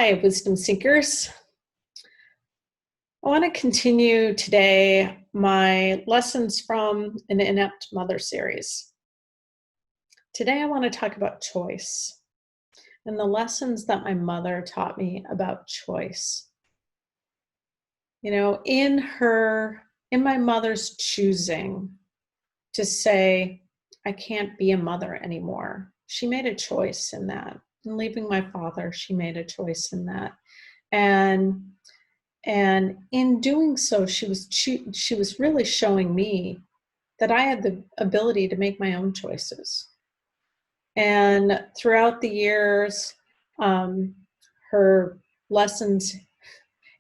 Hi, Wisdom Seekers. I want to continue today my lessons from an Inept Mother series. Today I want to talk about choice and the lessons that my mother taught me about choice. You know, in my mother's choosing to say, I can't be a mother anymore, she made a choice in that. In leaving my father, she made a choice in that. And in doing so, she was really showing me that I had the ability to make my own choices. And throughout the years, her lessons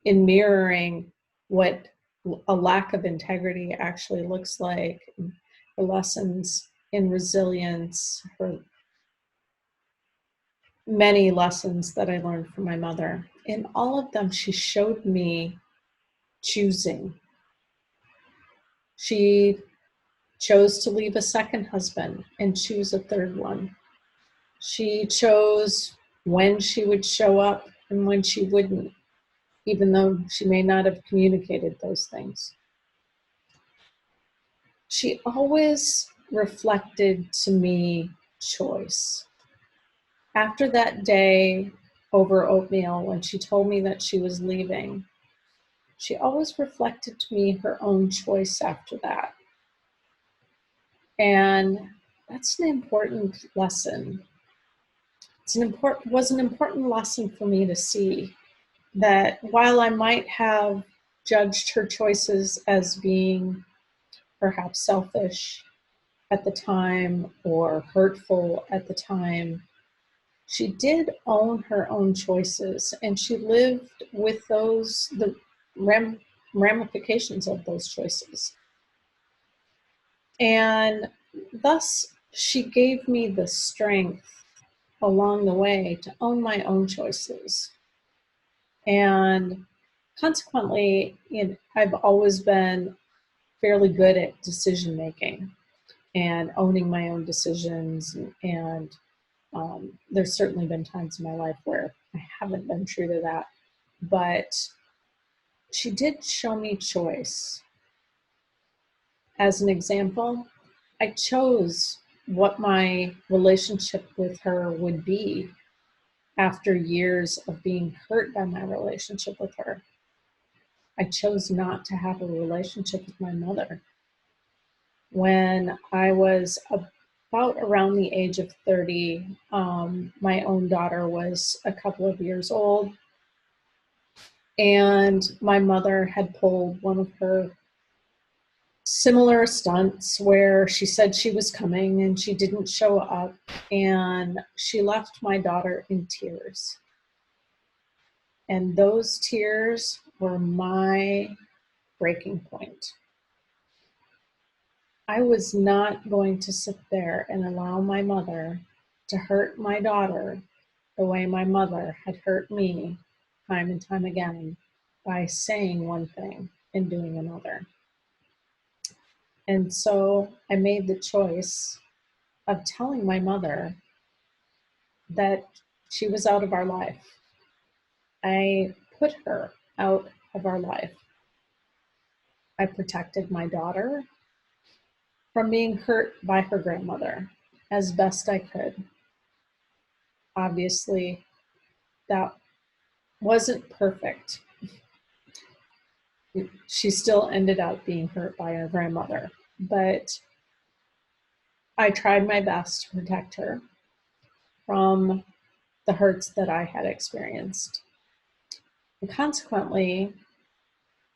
in mirroring what a lack of integrity actually looks like, her lessons in resilience, her many lessons that I learned from my mother. In all of them, she showed me choosing. She chose to leave a second husband and choose a third one. She chose when she would show up and when she wouldn't, even though she may not have communicated those things. She always reflected to me choice. After that day over oatmeal, when she told me that she was leaving, she always reflected to me her own choice after that. And that's an important lesson. Was an important lesson for me to see that while I might have judged her choices as being perhaps selfish at the time or hurtful at the time, she did own her own choices, and she lived with the ramifications of those choices. And thus, she gave me the strength along the way to own my own choices. And consequently, I've always been fairly good at decision making and owning my own decisions. And there's certainly been times in my life where I haven't been true to that. But she did show me choice. As an example, I chose what my relationship with her would be after years of being hurt by my relationship with her. I chose not to have a relationship with my mother. When I was about around the age of 30, my own daughter was a couple of years old, and my mother had pulled one of her similar stunts where she said she was coming and she didn't show up, and she left my daughter in tears. And those tears were my breaking point. I was not going to sit there and allow my mother to hurt my daughter the way my mother had hurt me time and time again by saying one thing and doing another. And so I made the choice of telling my mother that she was out of our life. I put her out of our life. I protected my daughter from being hurt by her grandmother as best I could. Obviously, that wasn't perfect. She still ended up being hurt by her grandmother, but I tried my best to protect her from the hurts that I had experienced. And consequently,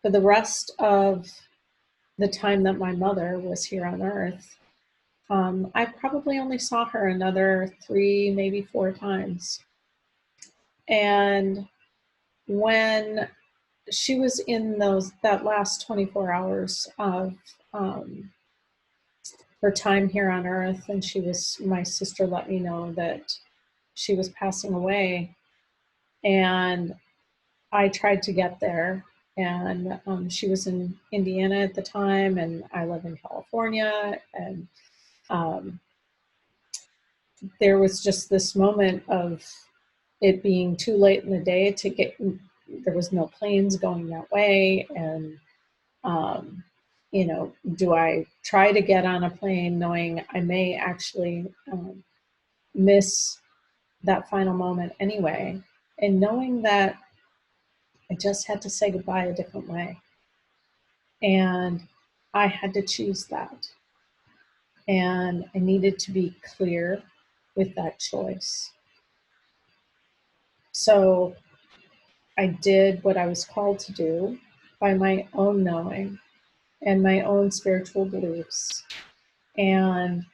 for the rest of the time that my mother was here on earth, I probably only saw her another 3, maybe 4 times. And when she was in that last 24 hours of her time here on earth, and my sister let me know that she was passing away, and I tried to get there, and she was in Indiana at the time, and I live in California, and there was just this moment of it being too late in the day to get, there was no planes going that way. And, do I try to get on a plane knowing I may actually miss that final moment anyway? And knowing that I just had to say goodbye a different way. And I had to choose that. And I needed to be clear with that choice. So I did what I was called to do by my own knowing and my own spiritual beliefs. And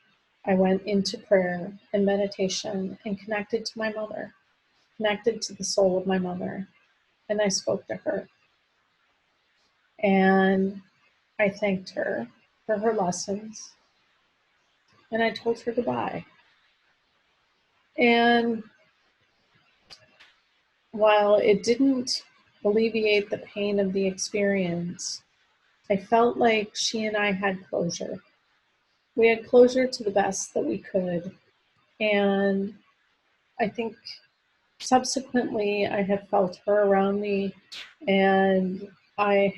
I went into prayer and meditation and connected to my mother, connected to the soul of my mother. And I spoke to her. And I thanked her for her lessons. And I told her goodbye. And while it didn't alleviate the pain of the experience, I felt like she and I had closure. We had closure to the best that we could. And I think subsequently I have felt her around me, and I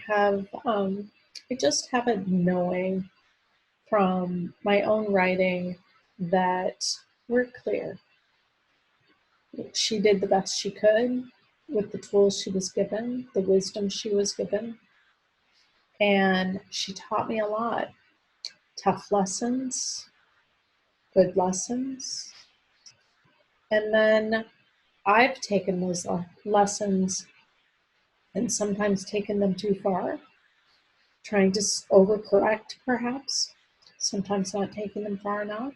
just have a knowing from my own writing that we're clear. She did the best she could with the tools she was given, the wisdom she was given, and she taught me a lot. Tough lessons, good lessons. And then I've taken those lessons and sometimes taken them too far, trying to overcorrect perhaps, sometimes not taking them far enough.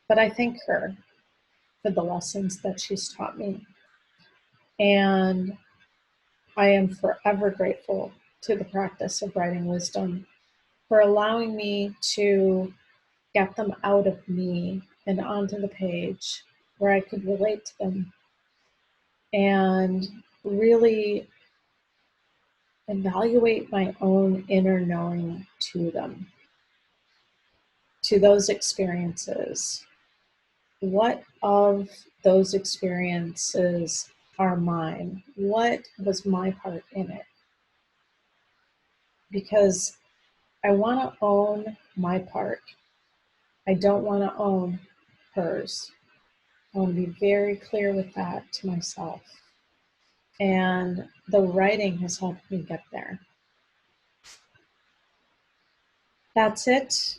But I thank her for the lessons that she's taught me. And I am forever grateful to the practice of writing wisdom for allowing me to get them out of me and onto the page where I could relate to them and really evaluate my own inner knowing to them, to those experiences. What of those experiences are mine? What was my part in it? Because I want to own my part. I don't want to own hers. I want to be very clear with that to myself. And the writing has helped me get there. That's it.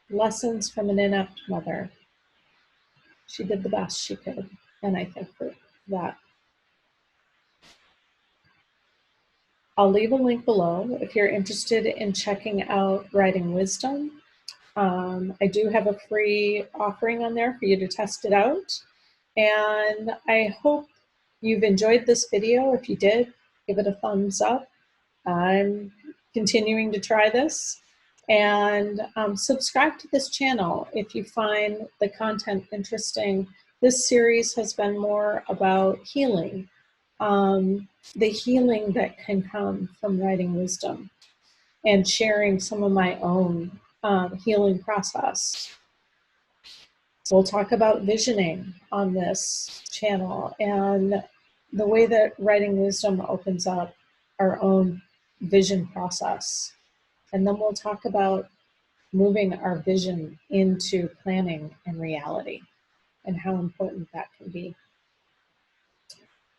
Lessons from an inept mother. She did the best she could, and I thank her for that. I'll leave a link below if you're interested in checking out Writing Wisdom. I do have a free offering on there for you to test it out. And I hope you've enjoyed this video. If you did, give it a thumbs up. I'm continuing to try this. And subscribe to this channel if you find the content interesting. This series has been more about healing, the healing that can come from writing wisdom and sharing some of my own healing process. We'll talk about visioning on this channel and the way that writing wisdom opens up our own vision process. And then we'll talk about moving our vision into planning and reality and how important that can be.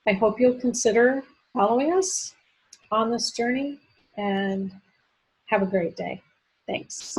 I hope you'll consider following us on this journey and have a great day. Thanks.